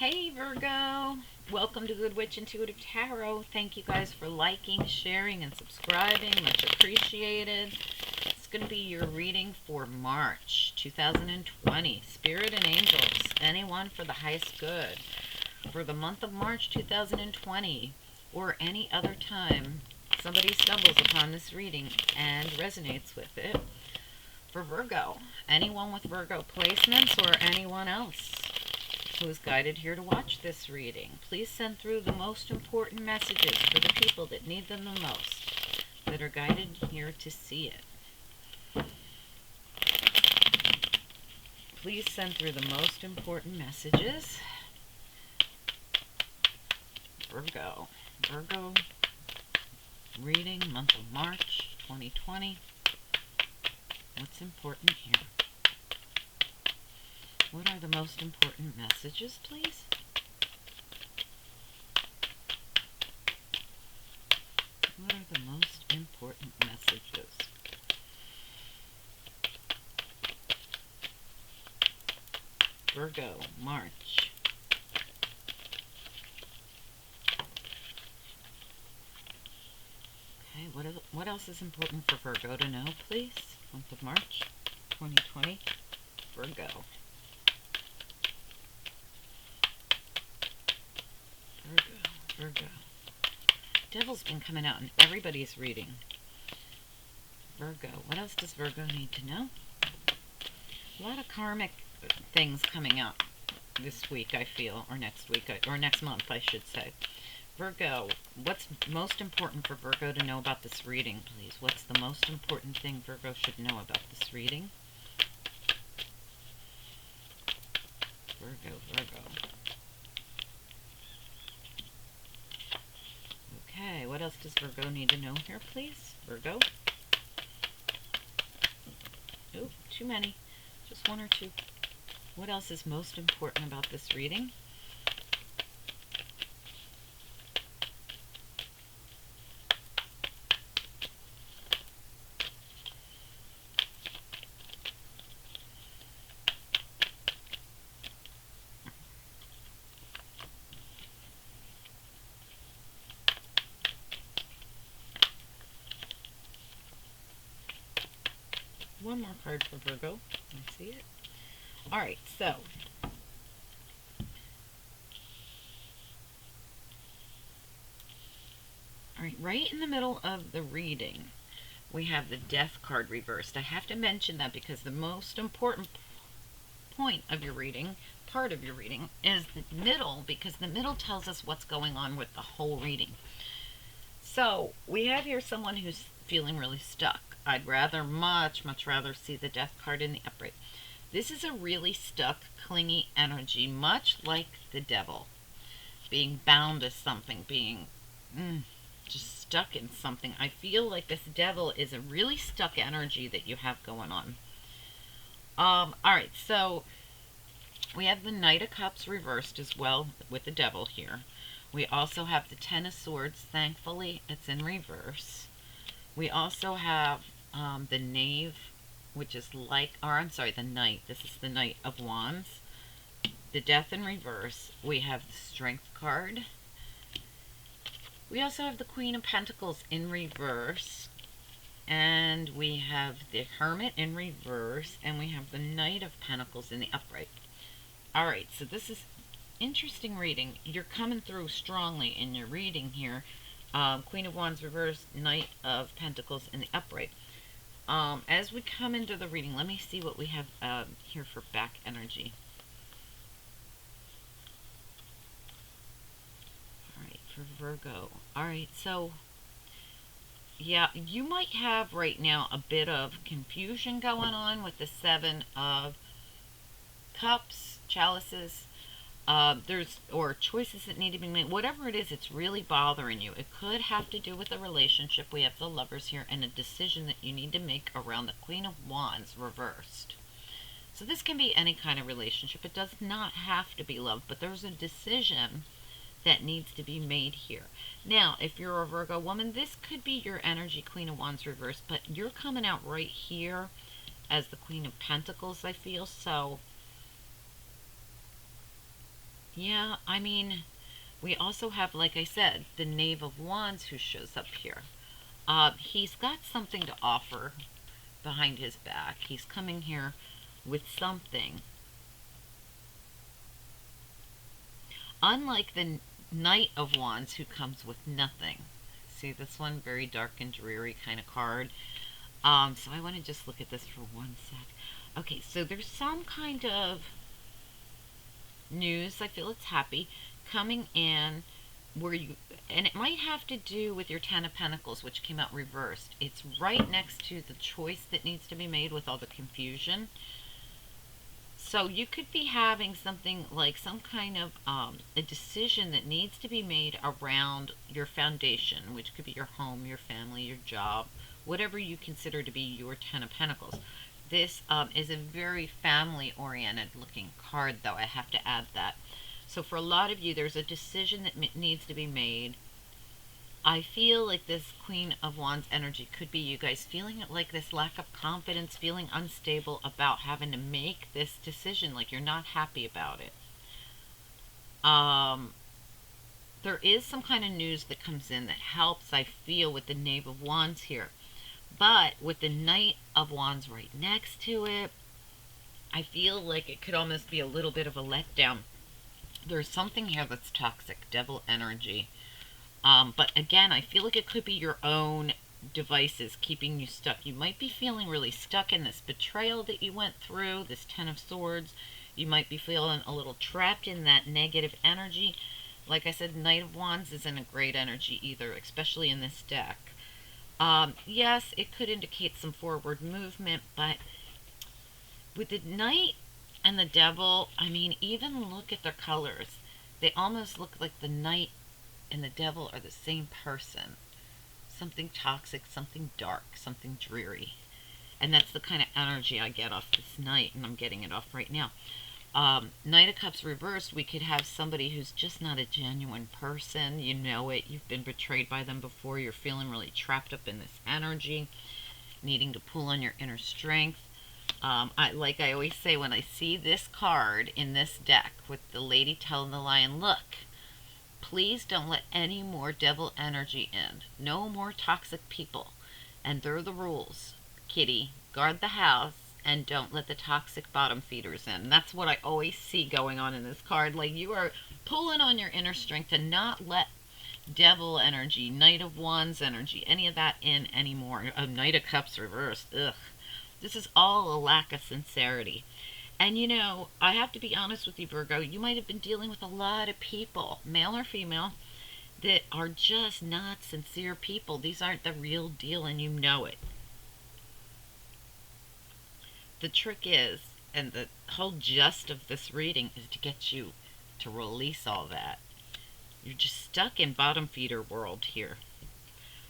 Hey Virgo, welcome to Good Witch Intuitive Tarot. Thank you guys for liking, sharing, and subscribing. Much appreciated. It's going to be your reading for March 2020. Spirit and angels, anyone for the highest good. For the month of March 2020, or any other time somebody stumbles upon this reading and resonates with it. For Virgo, anyone with Virgo placements or anyone else who is guided here to watch this reading, please send through the most important messages for the people that need them the most, that are guided here to see it. Please send through the most important messages. Virgo reading, month of March 2020. What's important here? What are the most important messages, please? What are the most important messages? Virgo, March. Okay, what else is important for Virgo to know, please? Month of March 2020. Virgo. Virgo. Devil's been coming out in everybody's reading. Virgo. What else does Virgo need to know? A lot of karmic things coming up this week, I feel, or next week, or next month, I should say. Virgo. What's most important for Virgo to know about this reading, please? What's the most important thing Virgo should know about this reading? Virgo. Okay, what else does Virgo need to know here, please? Virgo? Oh, too many. Just one or two. What else is most important about this reading? One more card for Virgo. I see it. Alright, so right in the middle of the reading, we have the Death card reversed. I have to mention that because the most important point of your reading, part of your reading, is the middle, because the middle tells us what's going on with the whole reading. So we have here someone who's feeling really stuck. I'd much rather see the Death card in the upright. This is a really stuck, clingy energy, much like the Devil. Being bound to something, being just stuck in something. I feel like this Devil is a really stuck energy that you have going on. Alright, so we have the Knight of Cups reversed as well with the Devil here. We also have the Ten of Swords. Thankfully, it's in reverse. We also have the Knave, which is like, the Knight. This is the Knight of Wands. The Death in reverse. We have the Strength card. We also have the Queen of Pentacles in reverse. And we have the Hermit in reverse. And we have the Knight of Pentacles in the upright. Alright, so this is interesting reading. You're coming through strongly in your reading here. Queen of Wands reversed, Knight of Pentacles in the upright. As we come into the reading, let me see what we have here for back energy. Alright, for Virgo. Alright, so yeah, you might have right now a bit of confusion going on with the Seven of Cups, chalices. Or choices that need to be made. Whatever it is, it's really bothering you. It could have to do with a relationship. We have the Lovers here, and a decision that you need to make around the Queen of Wands reversed. So this can be any kind of relationship. It does not have to be love, but there's a decision that needs to be made here. Now, if you're a Virgo woman, this could be your energy, Queen of Wands reversed, but you're coming out right here as the Queen of Pentacles, I feel. So Yeah, I mean, we also have, like I said, the Knave of Wands who shows up here. He's got something to offer behind his back. He's coming here with something. Unlike the Knight of Wands who comes with nothing. See this one? Very dark and dreary kind of card. So I want to just look at this for one sec. Okay, so there's some kind of news, I feel it's happy, coming in where you, and it might have to do with your Ten of Pentacles, which came out reversed. It's right next to the choice that needs to be made with all the confusion. So you could be having something like some kind of a decision that needs to be made around your foundation, which could be your home, your family, your job, whatever you consider to be your Ten of Pentacles. This is a very family-oriented looking card, though. I have to add that. So for a lot of you, there's a decision that needs to be made. I feel like this Queen of Wands energy could be you guys feeling like this lack of confidence, feeling unstable about having to make this decision, like you're not happy about it. There is some kind of news that comes in that helps, I feel, with the Knave of Wands here. But with the Knight of Wands right next to it, I feel like it could almost be a little bit of a letdown. There's something here that's toxic, devil energy. But again, I feel like it could be your own devices keeping you stuck. You might be feeling really stuck in this betrayal that you went through, this Ten of Swords. You might be feeling a little trapped in that negative energy. Like I said, Knight of Wands isn't a great energy either, especially in this deck. Yes, it could indicate some forward movement, but with the Knight and the Devil, I mean, even look at their colors. They almost look like the Knight and the Devil are the same person. Something toxic, something dark, something dreary. And that's the kind of energy I get off this Knight, and I'm getting it off right now. Knight of Cups reversed, we could have somebody who's just not a genuine person. You know it. You've been betrayed by them before. You're feeling really trapped up in this energy, needing to pull on your inner strength. Like I always say, when I see this card in this deck with the lady telling the lion, look, please don't let any more devil energy in. No more toxic people. And they're the rules. Kitty, guard the house and don't let the toxic bottom feeders in. That's what I always see going on in this card. Like, you are pulling on your inner strength to not let devil energy, Knight of Wands energy, any of that in anymore. Knight of Cups reversed. Ugh. This is all a lack of sincerity. And you know, I have to be honest with you, Virgo, you might have been dealing with a lot of people, male or female, that are just not sincere people. These aren't the real deal, and you know it. The trick is, and the whole gist of this reading is to get you to release all that. You're just stuck in bottom feeder world here.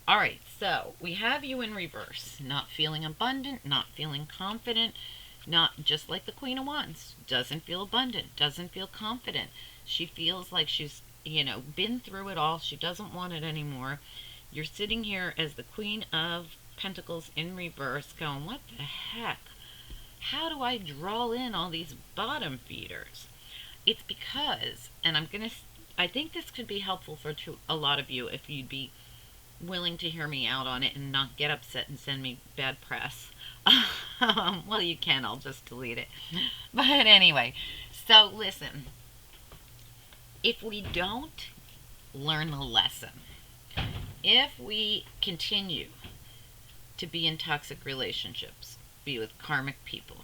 Alright, so we have you in reverse. Not feeling abundant, not feeling confident, not just like the Queen of Wands. Doesn't feel abundant, doesn't feel confident. She feels like she's, you know, been through it all. She doesn't want it anymore. You're sitting here as the Queen of Pentacles in reverse going, what the heck? How do I draw in all these bottom feeders? It's because, and I think this could be helpful for a lot of you if you'd be willing to hear me out on it and not get upset and send me bad press. Well, you can, I'll just delete it. But anyway, so listen, if we don't learn the lesson, if we continue to be in toxic relationships, be with karmic people,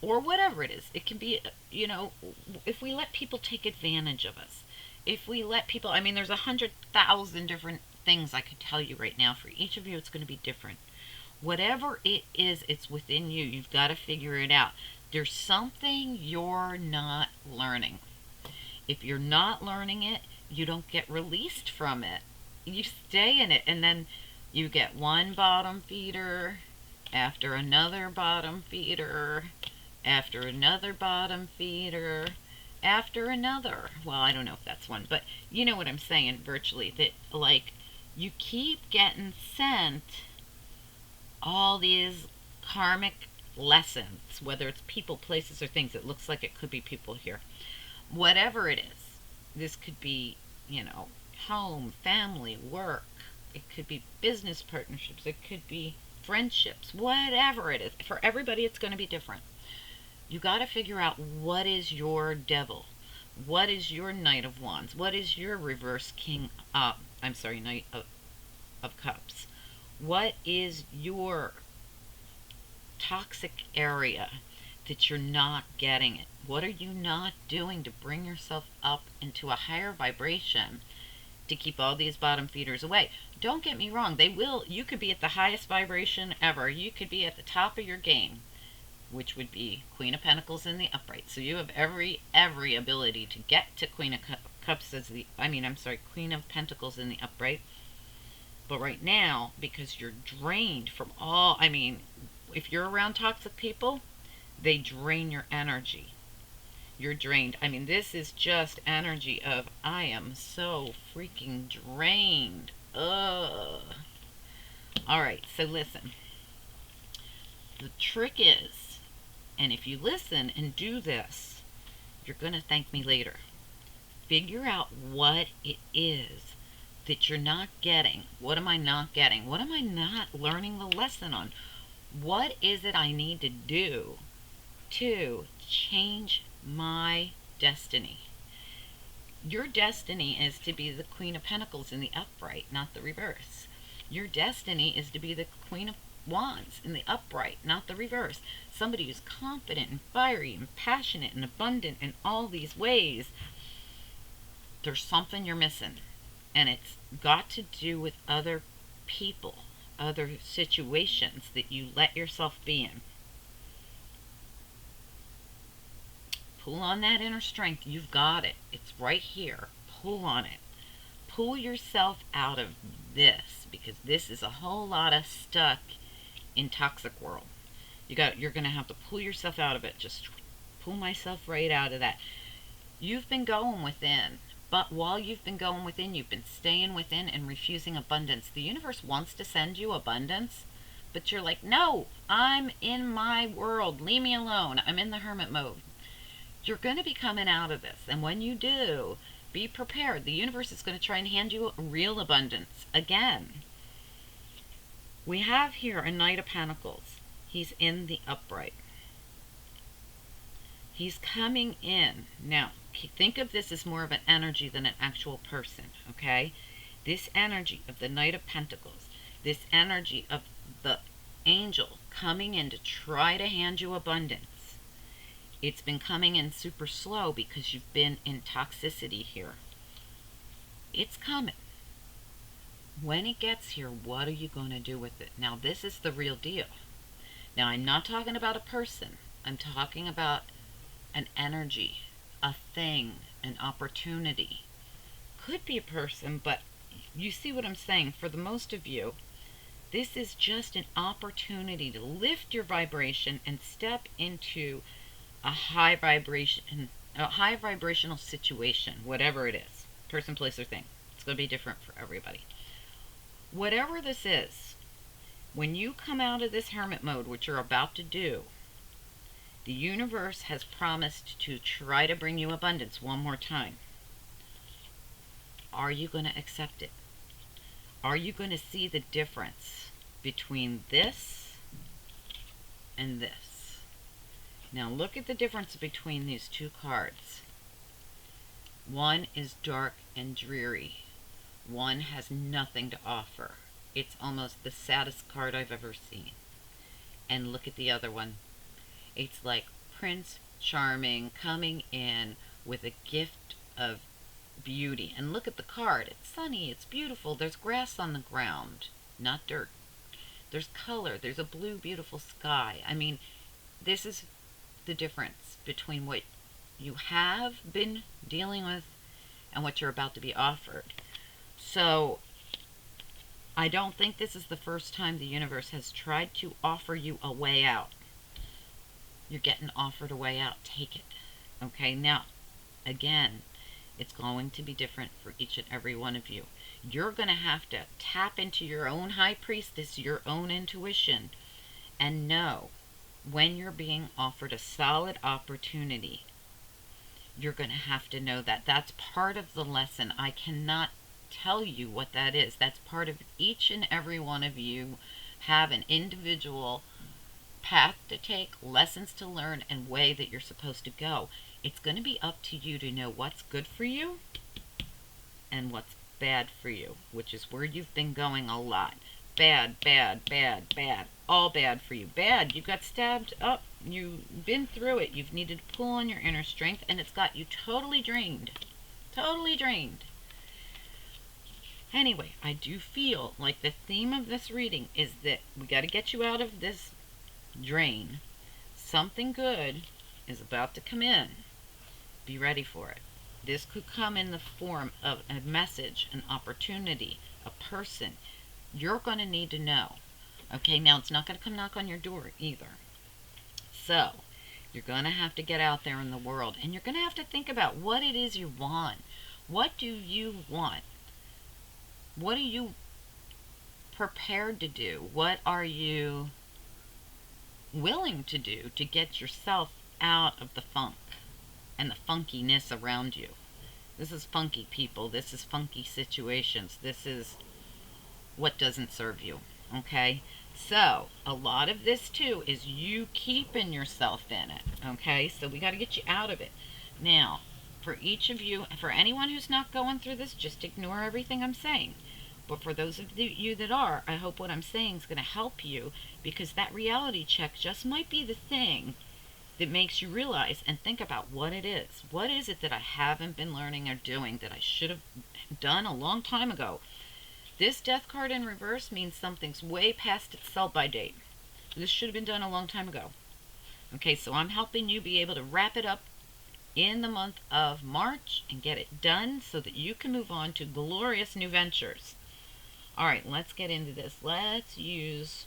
or whatever it is, it can be, you know, if we let people take advantage of us, if we let people, I mean, there's 100,000 different things I could tell you right now. For each of you, it's going to be different. Whatever it is, it's within you. You've got to figure it out. There's something you're not learning. If you're not learning it, you don't get released from it. You stay in it, and then you get one bottom feeder after another bottom feeder after another bottom feeder after another. Well, I don't know if that's one, but you know what I'm saying, virtually, that like you keep getting sent all these karmic lessons, whether it's people, places, or things. It looks like it could be people here. Whatever it is, This could be, you know, home, family, work. It could be business partnerships. It could be friendships, whatever it is. For everybody, it's going to be different. You got to figure out what is your devil. What is your Knight of Wands? What is your reverse Knight of Cups? What is your toxic area that you're not getting it? What are you not doing to bring yourself up into a higher vibration to keep all these bottom feeders away? Don't get me wrong, they will. You could be at the highest vibration ever. You could be at the top of your game, which would be Queen of Pentacles in the upright. So you have every ability to get to Queen of Cups as Queen of Pentacles in the upright. But right now, because you're drained from all, if you're around toxic people, they drain your energy. You're drained. This is just energy of, I am so freaking drained. Ugh. Alright, so listen. The trick is, and if you listen and do this, you're going to thank me later. Figure out what it is that you're not getting. What am I not getting? What am I not learning the lesson on? What is it I need to do to change my destiny? Your destiny is to be the Queen of Pentacles in the upright, not the reverse. Your destiny is to be the Queen of Wands in the upright, not the reverse. Somebody who's confident and fiery and passionate and abundant in all these ways. There's something you're missing, and it's got to do with other people, other situations that you let yourself be in. Pull on that inner strength. You've got it. It's right here. Pull on it. Pull yourself out of this, because this is a whole lot of stuck in toxic world. You're going to have to pull yourself out of it. Just pull myself right out of that. You've been going within, but while you've been going within, you've been staying within and refusing abundance. The universe wants to send you abundance, but you're like, no, I'm in my world. Leave me alone. I'm in the hermit mode. You're going to be coming out of this, and when you do, be prepared. The universe is going to try and hand you real abundance again. We have here a Knight of Pentacles. He's in the upright. He's coming in. Now, think of this as more of an energy than an actual person, okay? This energy of the Knight of Pentacles, this energy of the angel coming in to try to hand you abundance. It's been coming in super slow because you've been in toxicity here. It's coming. When it gets here, what are you going to do with it? Now, this is the real deal. Now, I'm not talking about a person. I'm talking about an energy, a thing, an opportunity. Could be a person, but you see what I'm saying? For the most of you, this is just an opportunity to lift your vibration and step into a high vibrational situation, whatever it is, person, place, or thing. It's going to be different for everybody. Whatever this is, when you come out of this hermit mode, which you're about to do, the universe has promised to try to bring you abundance one more time. Are you going to accept it? Are you going to see the difference between this and this? Now look at the difference between these two cards. One is dark and dreary. One has nothing to offer. It's almost the saddest card I've ever seen. And look at the other one. It's like Prince Charming coming in with a gift of beauty. And look at the card. It's sunny. It's beautiful. There's grass on the ground, not dirt. There's color. There's a blue, beautiful sky. This is the difference between what you have been dealing with and what you're about to be offered. So I don't think this is the first time the universe has tried to offer you a way out. You're getting offered a way out. Take it. Okay, now again, it's going to be different for each and every one of you. You're going to have to tap into your own high priestess, your own intuition, and know when you're being offered a solid opportunity. you're going to have to know that. That's part of the lesson. I cannot tell you what that is. That's part of each and every one of you have an individual path to take, lessons to learn, and way that you're supposed to go. It's going to be up to you to know what's good for you and what's bad for you, which is where you've been going a lot. Bad, bad, bad, bad. All bad for you. Bad, you got stabbed up. You've been through it. You've needed to pull on your inner strength, and it's got you totally drained. Totally drained. Anyway, I do feel like the theme of this reading is that we got to get you out of this drain. Something good is about to come in. Be ready for it. This could come in the form of a message, an opportunity, a person. You're going to need to know. Okay, now it's not going to come knock on your door either. So, you're going to have to get out there in the world, and you're going to have to think about what it is you want. What do you want? What are you prepared to do? What are you willing to do to get yourself out of the funk and the funkiness around you? This is funky people. This is funky situations. This is what doesn't serve you. Okay? So, a lot of this too is you keeping yourself in it. Okay? So we got to get you out of it. Now, for each of you, for anyone who's not going through this, just ignore everything I'm saying. But for those of you that are, I hope what I'm saying is going to help you, because that reality check just might be the thing that makes you realize and think about what it is. What is it that I haven't been learning or doing that I should have done a long time ago? This death card in reverse means something's way past its sell-by date. This should have been done a long time ago. Okay, so I'm helping you be able to wrap it up in the month of March and get it done so that you can move on to glorious new ventures. Alright, let's get into this. Let's use...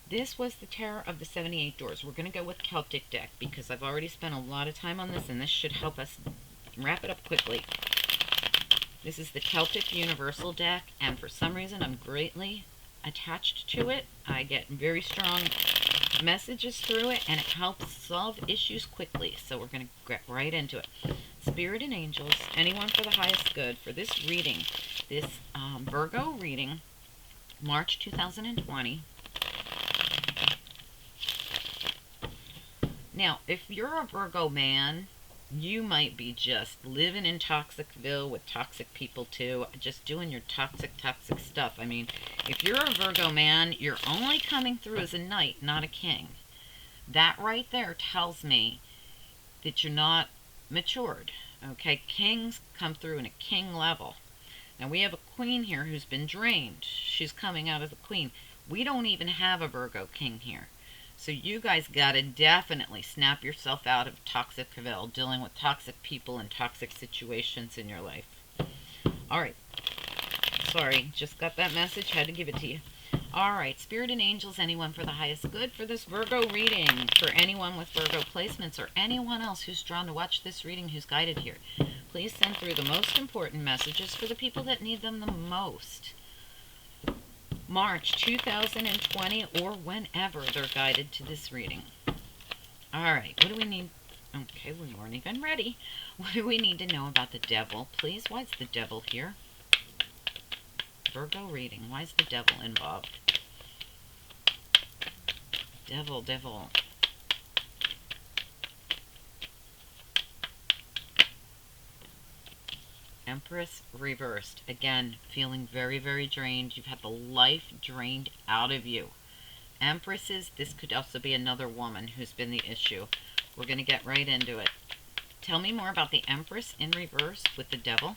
This was the Tarot of the 78 Doors. We're going to go with Celtic deck because I've already spent a lot of time on this, and this should help us wrap it up quickly. This is the Celtic Universal deck, and for some reason I'm greatly attached to it. I get very strong messages through it, and it helps solve issues quickly. So we're going to get right into it. Spirit and angels, anyone for the highest good, for this reading, this Virgo reading, March 2020. Now, if you're a Virgo man, you might be just living in Toxicville with toxic people too, just doing your toxic stuff. I mean, if you're a Virgo man, you're only coming through as a knight, not a king. That right there tells me that you're not matured. Okay, kings come through in a king level. Now we have a queen here who's been drained. She's coming out as a queen. We don't even have a Virgo king here. So you guys gotta definitely snap yourself out of Toxicville, dealing with toxic people and toxic situations in your life. Alright. Sorry, just got that message, had to give it to you. Alright, Spirit and Angels, anyone for the highest good for this Virgo reading. For anyone with Virgo placements or anyone else who's drawn to watch this reading who's guided here. Please send through the most important messages for the people that need them the most. March 2020 or whenever they're guided to this reading. Alright, what do we need? Okay, we weren't even ready. What do we need to know about the devil? Please, why is the devil here? Virgo reading, why is the devil involved? Devil. Empress reversed. Again, feeling very, very drained. You've had the life drained out of you. Empresses, this could also be another woman who's been the issue. We're going to get right into it. Tell me more about the Empress in reverse with the devil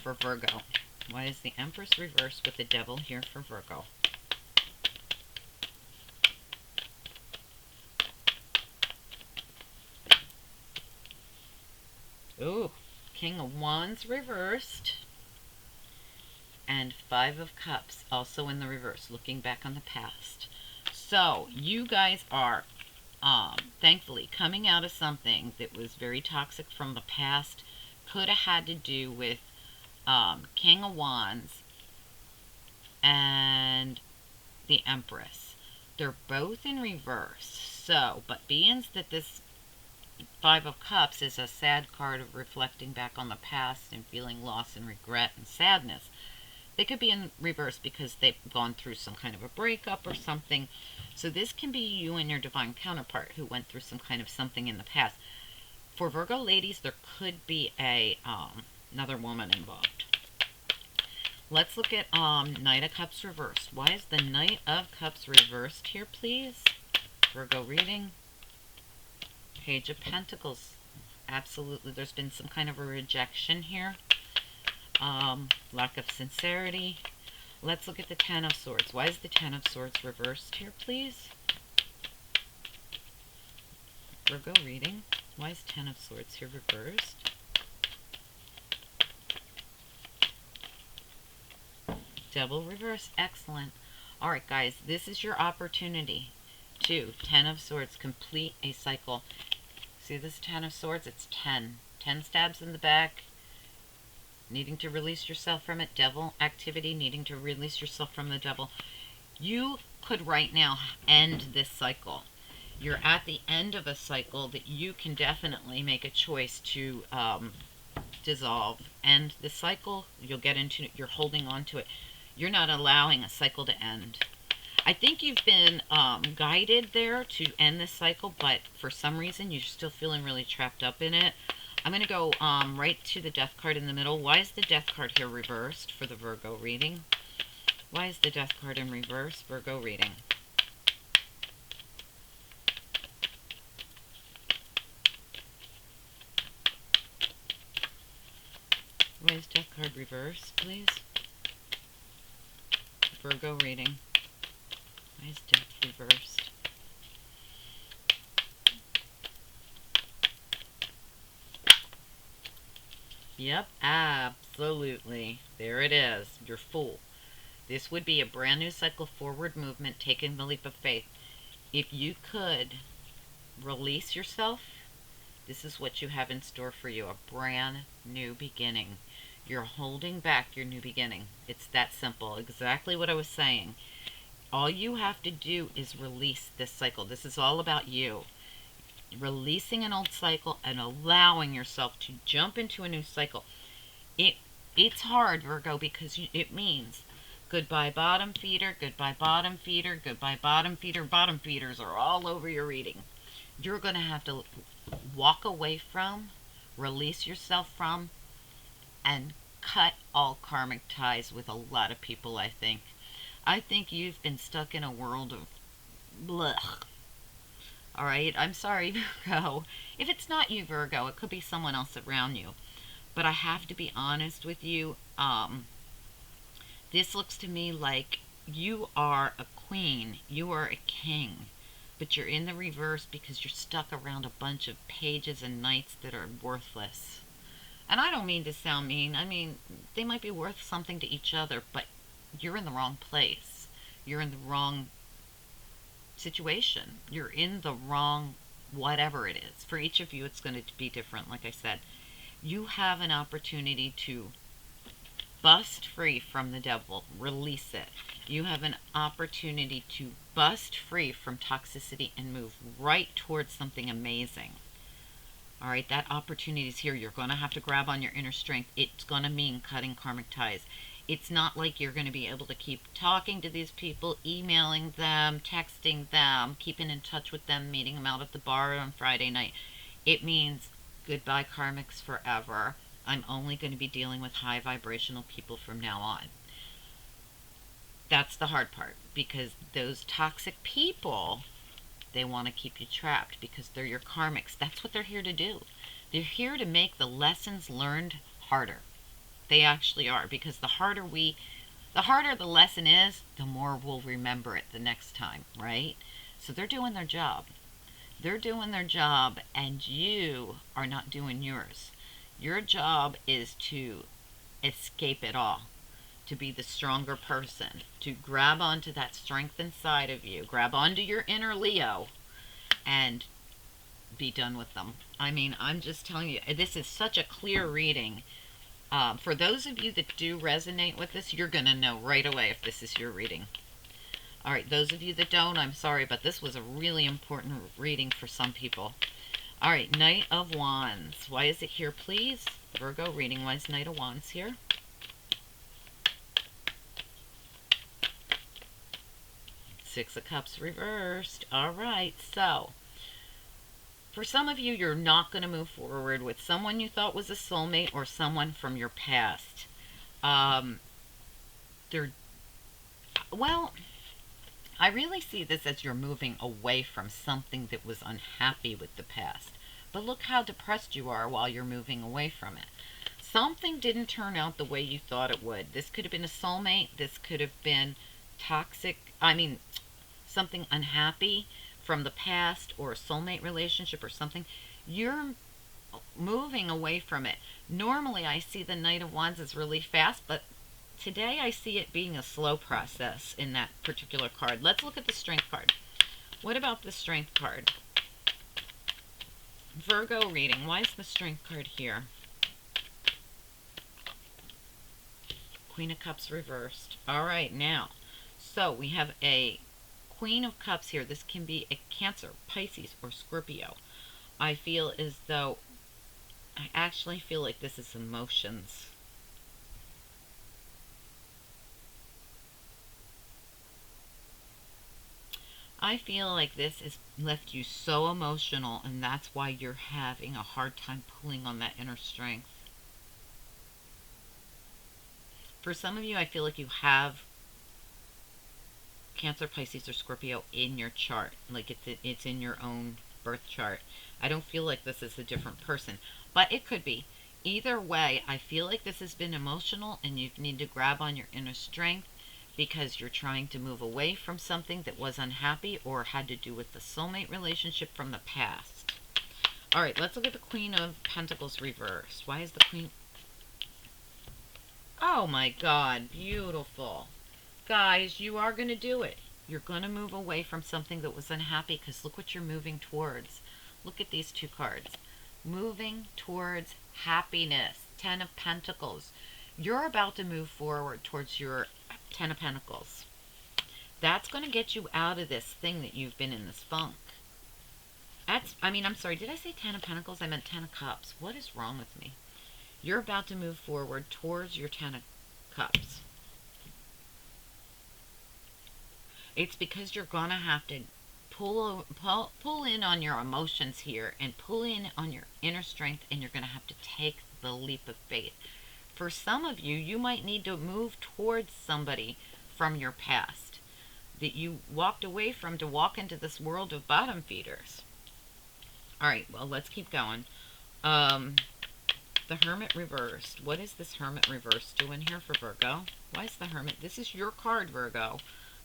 for Virgo. Why is the Empress reversed with the devil here for Virgo? Ooh. King of Wands reversed, and Five of Cups also in the reverse, looking back on the past. So you guys are thankfully coming out of something that was very toxic from the past. Could have had to do with King of Wands and the Empress. They're both in reverse. So, but being that this Five of Cups is a sad card of reflecting back on the past and feeling loss and regret and sadness. They could be in reverse because they've gone through some kind of a breakup or something. So this can be you and your divine counterpart who went through some kind of something in the past. For Virgo ladies, there could be a another woman involved. Let's look at Knight of Cups reversed. Why is the Knight of Cups reversed here, please? Virgo reading. Page of Pentacles. Absolutely, there's been some kind of a rejection here. Lack of sincerity. Let's look at the Ten of Swords. Why is the Ten of Swords reversed here, please? Virgo reading. Why is Ten of Swords here reversed? Devil reversed. Excellent. All right, guys, this is your opportunity to, Ten of Swords, complete a cycle. See this Ten of Swords? It's 10. 10 stabs in the back. Needing to release yourself from it. Devil activity, needing to release yourself from the devil. You could right now end this cycle. You're at the end of a cycle that you can definitely make a choice to dissolve. End the cycle. You'll get into it. You're holding on to it. You're not allowing a cycle to end. I think you've been guided there to end this cycle, but for some reason you're still feeling really trapped up in it. I'm going to go right to the Death card in the middle. Why is the Death card here reversed for the Virgo reading? Why is the Death card in reverse? Virgo reading. Why is Death card reversed, please? Virgo reading. Why is Death reversed? Yep, absolutely. There it is. You're Fool. This would be a brand new cycle, forward movement, taking the leap of faith. If you could release yourself, this is what you have in store for you, a brand new beginning. You're holding back your new beginning. It's that simple. Exactly what I was saying. All you have to do is release this cycle. This is all about you. Releasing an old cycle and allowing yourself to jump into a new cycle. It's hard, Virgo, because it means goodbye bottom feeder, goodbye bottom feeder, goodbye bottom feeder. Bottom feeders are all over your reading. You're going to have to walk away from, release yourself from, and cut all karmic ties with a lot of people, I think. I think you've been stuck in a world of blech. All right, I'm sorry, Virgo. If it's not you, Virgo, it could be someone else around you. But I have to be honest with you. This looks to me like you are a queen. You are a king. But you're in the reverse because you're stuck around a bunch of pages and knights that are worthless. And I don't mean to sound mean. I mean, they might be worth something to each other, but you're in the wrong place. You're in the wrong situation. You're in the wrong whatever it is. For each of you, it's going to be different. Like I said, you have an opportunity to bust free from the devil. Release it. You have an opportunity to bust free from toxicity and move right towards something amazing. All right, that opportunity is here. You're going to have to grab on your inner strength. It's going to mean cutting karmic ties. It's not like you're going to be able to keep talking to these people, emailing them, texting them, keeping in touch with them, meeting them out at the bar on Friday night. It means goodbye karmics forever. I'm only going to be dealing with high vibrational people from now on. That's the hard part, because those toxic people, they want to keep you trapped because they're your karmics. That's what they're here to do. They're here to make the lessons learned harder. They actually are, because the harder the lesson is, the more we'll remember it the next time, right? So they're doing their job. They're doing their job, and you are not doing yours. Your job is to escape it all, to be the stronger person, to grab onto that strength inside of you, grab onto your inner Leo, and be done with them. I mean, I'm just telling you, this is such a clear reading. For those of you that do resonate with this, you're going to know right away if this is your reading. All right, those of you that don't, I'm sorry, but this was a really important reading for some people. All right, Knight of Wands. Why is it here, please? Virgo reading. Why is Knight of Wands here? Six of Cups reversed. All right, so for some of you, you're not going to move forward with someone you thought was a soulmate or someone from your past. Well, I really see this as you're moving away from something that was unhappy with the past. But look how depressed you are while you're moving away from it. Something didn't turn out the way you thought it would. This could have been a soulmate. This could have been toxic. Something unhappy from the past, or a soulmate relationship or something. You're moving away from it. Normally I see the Knight of Wands as really fast, but today I see it being a slow process in that particular card. Let's look at the Strength card. What about the Strength card? Virgo reading. Why is the Strength card here? Queen of Cups reversed. All right, now, so we have a Queen of Cups here. This can be a Cancer, Pisces, or Scorpio. I actually feel like this is emotions. I feel like this has left you so emotional, and that's why you're having a hard time pulling on that inner strength. For some of you, I feel like you have Cancer, Pisces, or Scorpio in your chart. Like it's in your own birth chart. I don't feel like this is a different person, but it could be. Either way, I feel like this has been emotional, and you need to grab on your inner strength because you're trying to move away from something that was unhappy or had to do with the soulmate relationship from the past. All right, let's look at the Queen of Pentacles reversed. Why is the Queen... Oh my God, beautiful. Guys, you are going to do it. You're going to move away from something that was unhappy, because look what you're moving towards. Look at these two cards. Moving towards happiness. Ten of Pentacles. You're about to move forward towards your Ten of Pentacles. That's going to get you out of this thing that you've been in, this funk. I'm sorry, did I say Ten of Pentacles? I meant Ten of Cups. What is wrong with me? You're about to move forward towards your Ten of Cups. It's because you're going to have to pull in on your emotions here, and pull in on your inner strength, and you're going to have to take the leap of faith. For some of you, you might need to move towards somebody from your past that you walked away from to walk into this world of bottom feeders. All right, well, let's keep going. The Hermit Reversed. What is this Hermit Reversed doing here for Virgo? Why is the Hermit? This is your card, Virgo.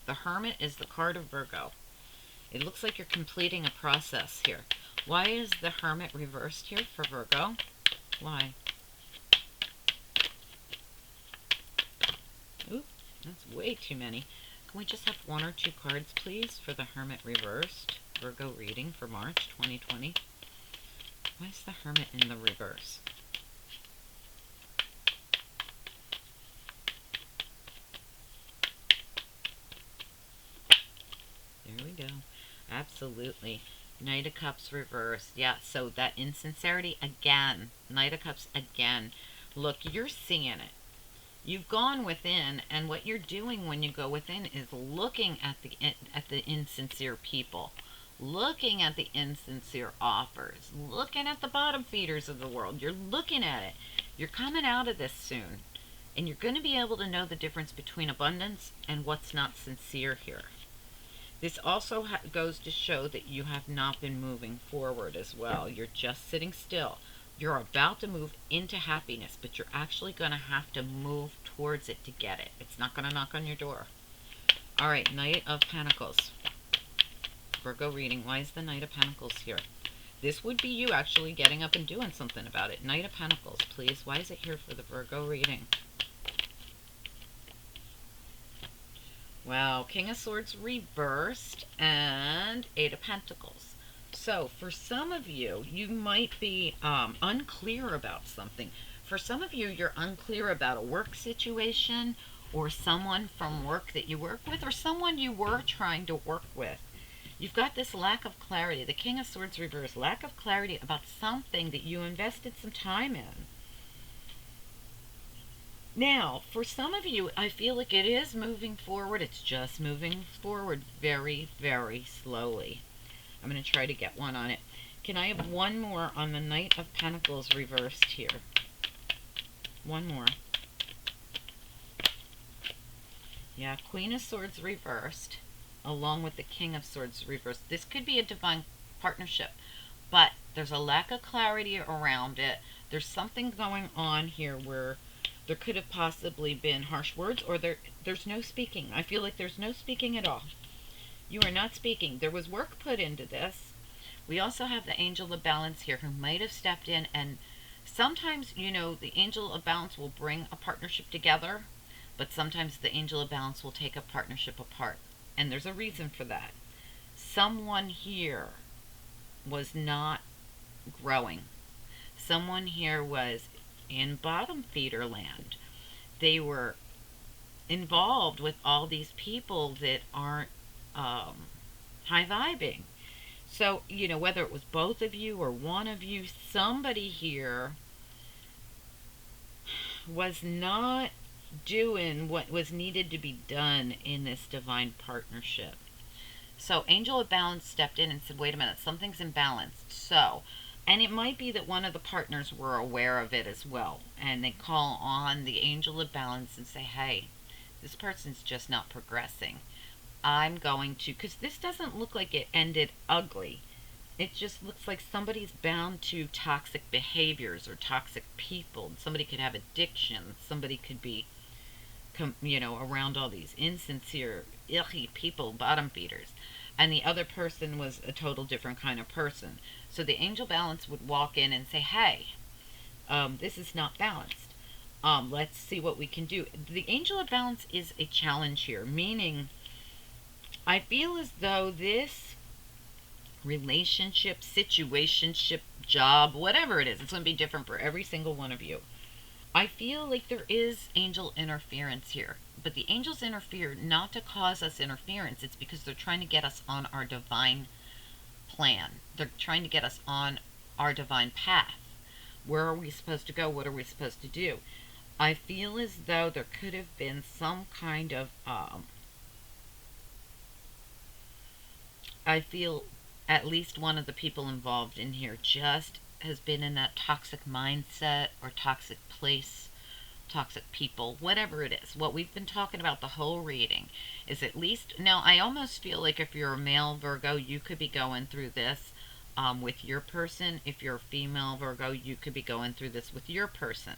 The Hermit is the card of Virgo. It looks like you're completing a process here. Why is the Hermit reversed here for Virgo? Why? Oop, that's way too many. Can we just have one or two cards, please, for the Hermit reversed? Virgo reading for March 2020. Why is the Hermit in the reverse? There we go. Absolutely. Knight of Cups reversed. Yeah, so that insincerity again. Knight of Cups again. Look, you're seeing it. You've gone within, and what you're doing when you go within is looking at the insincere people, looking at the insincere offers, looking at the bottom feeders of the world. You're looking at it. You're coming out of this soon, and you're going to be able to know the difference between abundance and what's not sincere here. This also goes to show that you have not been moving forward as well. You're just sitting still. You're about to move into happiness, but you're actually going to have to move towards it to get it. It's not going to knock on your door. All right, Knight of Pentacles. Virgo reading. Why is the Knight of Pentacles here? This would be you actually getting up and doing something about it. Knight of Pentacles, please. Why is it here for the Virgo reading? Wow, King of Swords reversed and Eight of Pentacles. So for some of you, you might be unclear about something. For some of you, you're unclear about a work situation, or someone from work that you work with, or someone you were trying to work with. You've got this lack of clarity. The King of Swords reversed. Lack of clarity about something that you invested some time in. Now, for some of you, I feel like it is moving forward. It's just moving forward very, very slowly. I'm going to try to get one on it. Can I have one more on the Knight of Pentacles reversed here? One more. Yeah, Queen of Swords reversed, along with the King of Swords reversed. This could be a divine partnership, but there's a lack of clarity around it. There's something going on here where there could have possibly been harsh words, or there's no speaking. I feel like there's no speaking at all. You are not speaking. There was work put into this. We also have the Angel of Balance here, who might have stepped in, and sometimes, you know, the Angel of Balance will bring a partnership together, but sometimes the Angel of Balance will take a partnership apart. And there's a reason for that. Someone here was not growing. Someone here was in bottom feeder land. They were involved with all these people that aren't high vibing. So, you know, whether it was both of you or one of you, somebody here was not doing what was needed to be done in this divine partnership. So Angel of Balance stepped in and said, wait a minute, something's imbalanced. So, and it might be that one of the partners were aware of it as well, and they call on the Angel of Balance and say, hey, this person's just not progressing. I'm going to, because this doesn't look like it ended ugly. It just looks like somebody's bound to toxic behaviors or toxic people. Somebody could have addiction. Somebody could be, you know, around all these insincere, icky people, bottom feeders. And the other person was a total different kind of person. So the Angel Balance would walk in and say, hey, this is not balanced. Let's see what we can do. The Angel of Balance is a challenge here, meaning I feel as though this relationship, situationship, job, whatever it is, it's going to be different for every single one of you. I feel like there is angel interference here, but the angels interfere not to cause us interference. It's because they're trying to get us on our divine plan. They're trying to get us on our divine path. Where are we supposed to go? What are we supposed to do? I feel as though there could have been some kind of I feel at least one of the people involved in here just has been in that toxic mindset or toxic place, toxic people, whatever it is. What we've been talking about the whole reading is at least, now I almost feel like if you're a male Virgo, you could be going through this with your person. If you're a female Virgo, you could be going through this with your person.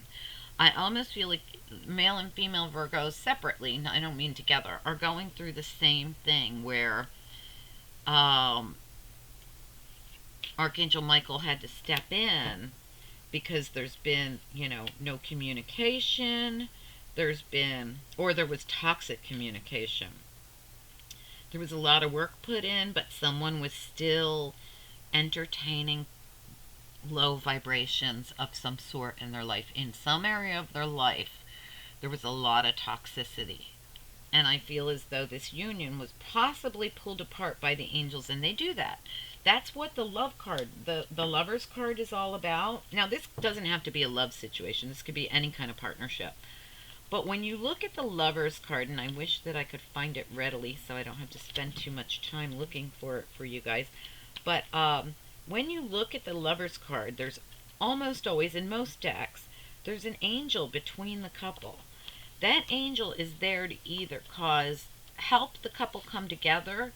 I almost feel like male and female Virgos separately, I don't mean together, are going through the same thing where Archangel Michael had to step in because there's been, you know, no communication. There's been, or there was toxic communication. There was a lot of work put in, but someone was still entertaining low vibrations of some sort in their life. In some area of their life, there was a lot of toxicity. And I feel as though this union was possibly pulled apart by the angels, and they do that. That's what the love card, the Lover's card is all about. Now, this doesn't have to be a love situation. This could be any kind of partnership. But when you look at the Lover's card, and I wish that I could find it readily so I don't have to spend too much time looking for it for you guys. But when you look at the Lover's card, there's almost always, in most decks, there's an angel between the couple. That angel is there to either help the couple come together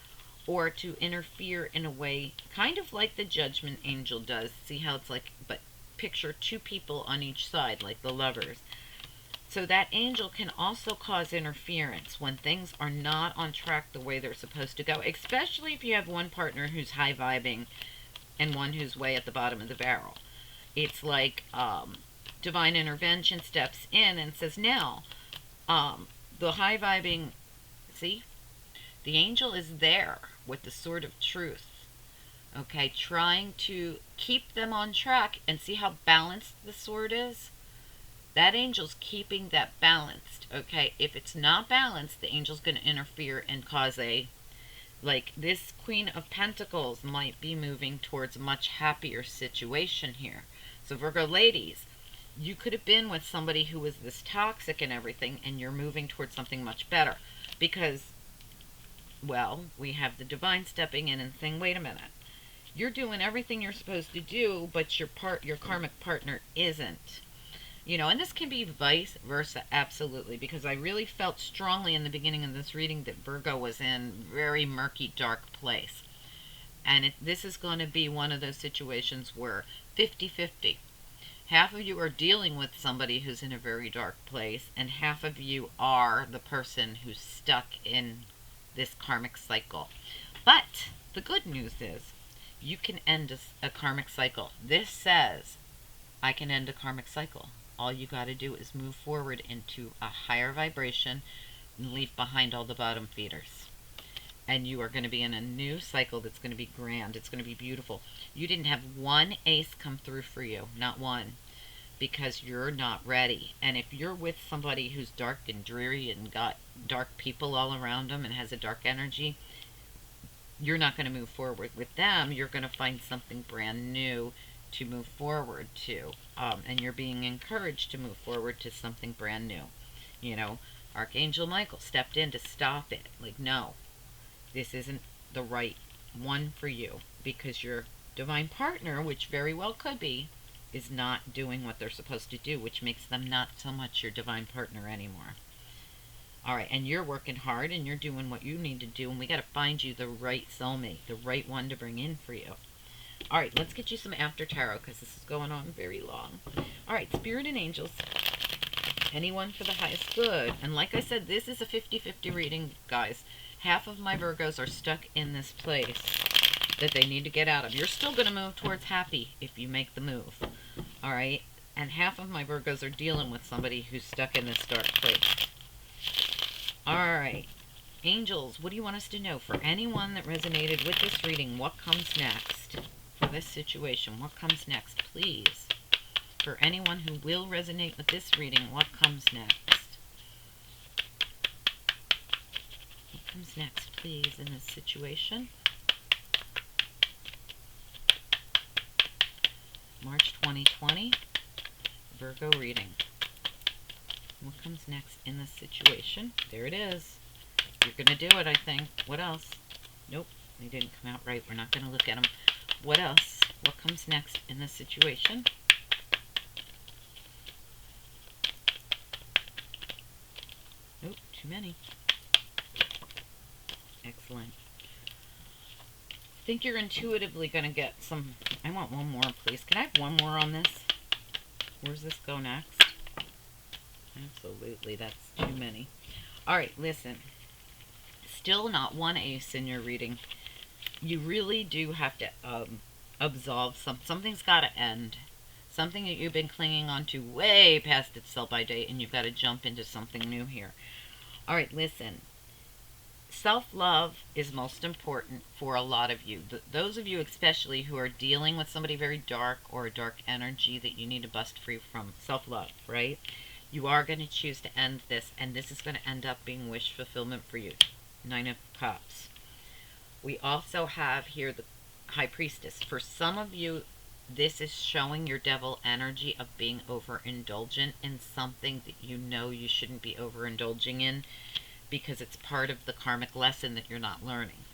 or to interfere in a way, kind of like the Judgment Angel does. See how it's like, but picture two people on each side, like the Lovers. So that angel can also cause interference when things are not on track the way they're supposed to go, especially if you have one partner who's high vibing and one who's way at the bottom of the barrel. It's like divine intervention steps in and says, now, the high vibing, see, the angel is there with the sword of truth, okay, trying to keep them on track. And see how balanced the sword is? That angel's keeping that balanced, okay? If it's not balanced, the angel's going to interfere and cause a Like, this Queen of Pentacles might be moving towards a much happier situation here. So Virgo ladies, you could have been with somebody who was this toxic and everything, and you're moving towards something much better. Because, well, we have the divine stepping in and saying, wait a minute. You're doing everything you're supposed to do, but your karmic partner isn't. You know, and this can be vice versa, absolutely, because I really felt strongly in the beginning of this reading that Virgo was in a very murky, dark place. And this is going to be one of those situations where 50-50. Half of you are dealing with somebody who's in a very dark place, and half of you are the person who's stuck in this karmic cycle. But the good news is, you can end a karmic cycle. This says, I can end a karmic cycle. All you got to do is move forward into a higher vibration and leave behind all the bottom feeders. And you are going to be in a new cycle that's going to be grand. It's going to be beautiful. You didn't have one ace come through for you. Not one. Because you're not ready. And if you're with somebody who's dark and dreary and got dark people all around them and has a dark energy, you're not going to move forward with them. You're going to find something brand new to move forward to. And you're being encouraged to move forward to something brand new. You know, Archangel Michael stepped in to stop it. Like, no, this isn't the right one for you, because your divine partner, which very well could be, is not doing what they're supposed to do, which makes them not so much your divine partner anymore. Alright, and you're working hard and you're doing what you need to do, and we got to find you the right soulmate, the right one to bring in for you. Alright, let's get you some after tarot, because this is going on very long. Alright, Spirit and Angels, anyone for the highest good. And like I said, this is a 50-50 reading, guys. Half of my Virgos are stuck in this place that they need to get out of. You're still going to move towards happy if you make the move. Alright? And half of my Virgos are dealing with somebody who's stuck in this dark place. Alright. Angels, what do you want us to know? For anyone that resonated with this reading, what comes next? For this situation, what comes next, please? For anyone who will resonate with this reading, what comes next? What comes next, please, in this situation? March 2020, Virgo reading. What comes next in this situation? There it is. You're going to do it, I think. What else? Nope, they didn't come out right. We're not going to look at them. What else? What comes next in this situation? Nope, too many. Excellent. I think you're intuitively going to get some... I want one more, please. Can I have one more on this? Where's this go next? Absolutely, that's too many. Alright, listen. Still not one ace in your reading. You really do have to absolve something's got to end. Something that you've been clinging on to way past its sell-by date, and you've got to jump into something new here. Alright, listen. Self-love is most important for a lot of you. Those of you especially who are dealing with somebody very dark or a dark energy that you need to bust free from. Self-love, right? You are going to choose to end this, and this is going to end up being wish fulfillment for you. 9 of Cups. We also have here the High Priestess. For some of you, this is showing your devil energy of being overindulgent in something that you know you shouldn't be overindulging in, because it's part of the karmic lesson that you're not learning.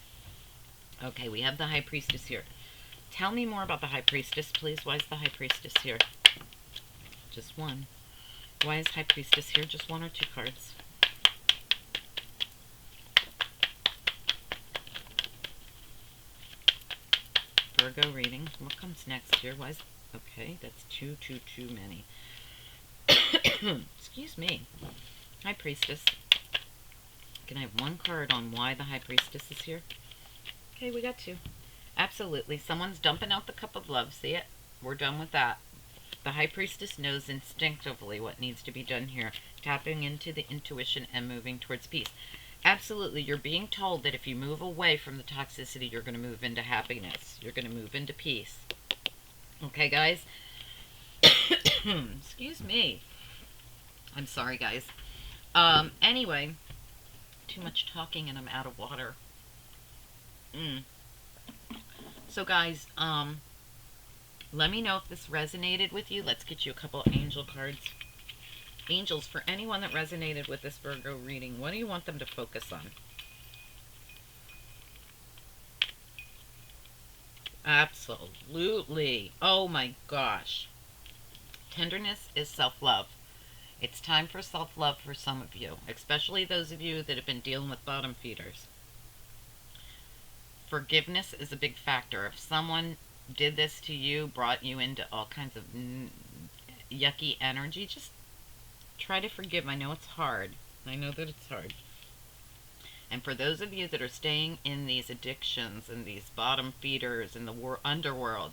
Okay, we have the High Priestess here. Tell me more about the High Priestess, please. Why is the High Priestess here? Just one. Why is High Priestess here? Just one or two cards. Virgo reading. What comes next here? Why is... Okay, that's too many. Excuse me. High Priestess. Can I have one card on why the High Priestess is here? Okay, we got two. Absolutely. Someone's dumping out the cup of love. See it? We're done with that. The High Priestess knows instinctively what needs to be done here. Tapping into the intuition and moving towards peace. Absolutely. You're being told that if you move away from the toxicity, you're going to move into happiness. You're going to move into peace. Okay, guys? Excuse me. I'm sorry, guys. Anyway... Too much talking and I'm out of water. Mm. So guys, let me know if this resonated with you. Let's get you a couple angel cards. Angels, for anyone that resonated with this Virgo reading, what do you want them to focus on? Absolutely. Oh my gosh. Tenderness is self-love. It's time for self-love for some of you, especially those of you that have been dealing with bottom feeders. Forgiveness is a big factor. If someone did this to you, brought you into all kinds of yucky energy, just try to forgive. I know it's hard. I know that it's hard. And for those of you that are staying in these addictions and these bottom feeders in the underworld,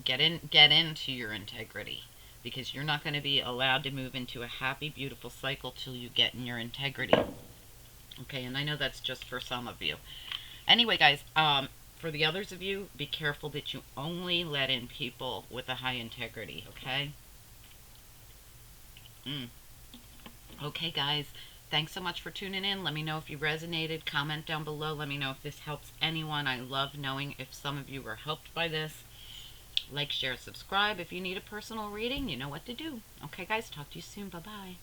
get into your integrity, because you're not going to be allowed to move into a happy, beautiful cycle till you get in your integrity. Okay, and I know that's just for some of you. Anyway, guys, for the others of you, be careful that you only let in people with a high integrity, okay? Okay, guys, thanks so much for tuning in. Let me know if you resonated. Comment down below. Let me know if this helps anyone. I love knowing if some of you were helped by this. Like, share, subscribe. If you need a personal reading, you know what to do. Okay, guys, talk to you soon. Bye-bye.